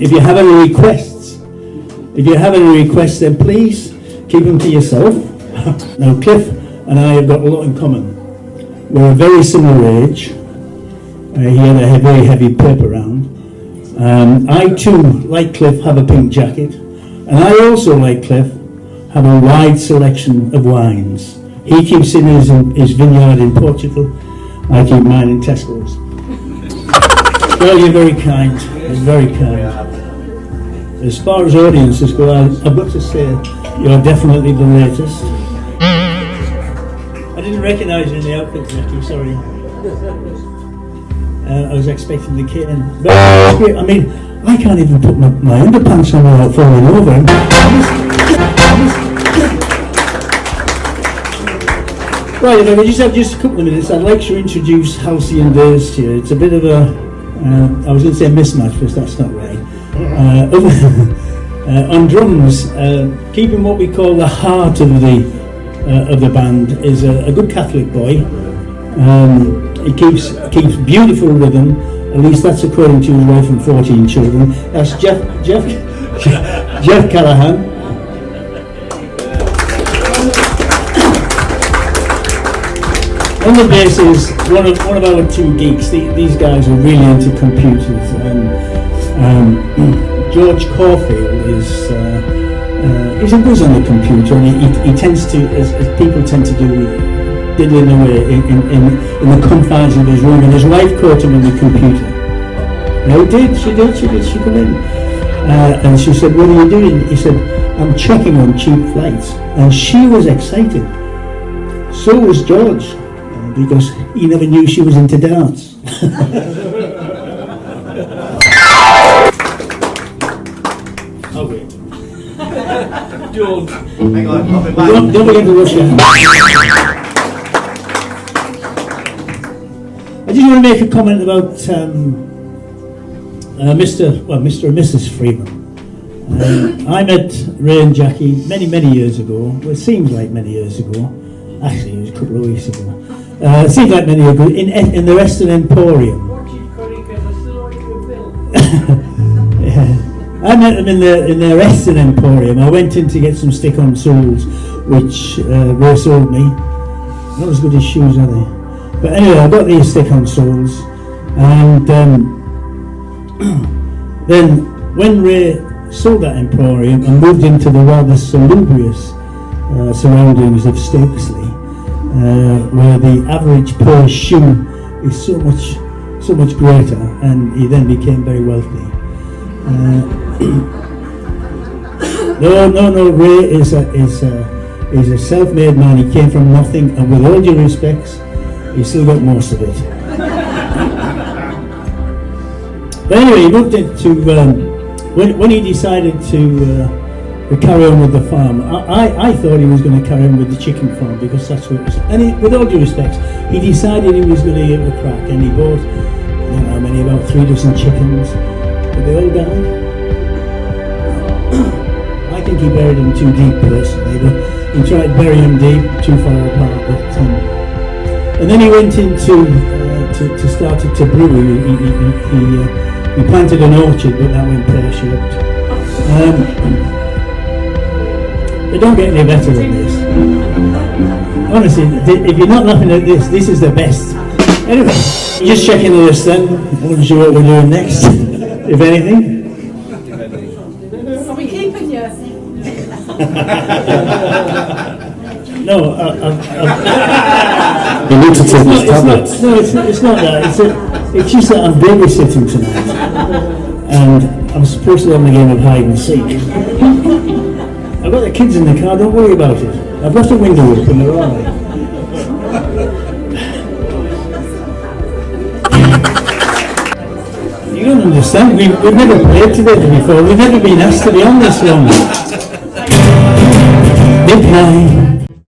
if you have any requests, then please keep them to yourself. Now, Cliff and I have got a lot in common. We're a very similar age. He had a very heavy paper round. I too, like Cliff, have a pink jacket, and I also, like Cliff, have a wide selection of wines. He keeps in his vineyard in Portugal. I keep mine in Tesco's. Well, you're very kind. You're very kind. As far as audiences go, I've got to say, you're definitely the latest. I didn't recognise you in the outfit, Jackie, sorry. I was expecting the cane. But I mean, I can't even put my underpants on without falling over. Right, if I just have just a couple of minutes, I'd like to introduce Halcyon Days to you. It's a bit of a, I was going to say mismatch, but that's not right. On drums, keeping what we call the heart of the band is a good Catholic boy. He keeps beautiful rhythm. At least that's according to his wife and 14 children. That's Jeff Callahan. On the bass is one of our two geeks. These guys are really into computers. George Caulfield is he's a whiz on the computer, and he tends to, as people tend to do, diddling away in the confines of his room, and his wife caught him on the computer. No, she come in. And she said, "What are you doing?" He said, "I'm checking on cheap flights." And she was excited. So was George, because he never knew she was into dance. Okay. George. Hang on, I'll be back. Don't forget to rush in. I just want to make a comment about Mr. and Mrs. Freeman. I met Ray and Jackie many years ago. Well, it seems like many years ago. Actually, it was a couple of weeks ago. It seems like many years ago in the Western Emporium. I met them in the Western Emporium. I went in to get some stick-on soles, which Ray sold me. Not as good as shoes, are they? But anyway, I got these stick-on soles, and then when Ray sold that Emporium and moved into the rather salubrious surroundings of Stokesley, where the average poor shoe is so much greater, and he then became very wealthy. No, Ray is a self-made man. He came from nothing, and with all due respects, he still got most of it. But anyway, he moved into when he decided to carry on with the farm. I thought he was going to carry on with the chicken farm, because that's what it was. And with all due respect, he decided he was going to give it a crack, and he bought, I don't know how many, about 3 dozen chickens, but they all died. I think he buried them too deep personally, but he tried burying them deep, too far apart. But and then he went into to start to brew. He planted an orchard, but that went pear-shaped. They don't get any better than this. Honestly, if you're not laughing at this, this is the best. Anyway, just checking the list then. I wasn't sure what we're doing next, if anything. Are we keeping you? No, You need to take this tablet. it's not that. It's just that I'm babysitting tonight, and I'm supposed to have a game of hide and seek. I've got the kids in the car. Don't worry about it. I've left the window open. They're all right. You don't understand. We've never played together before. We've never been asked to be on this long. Midnight.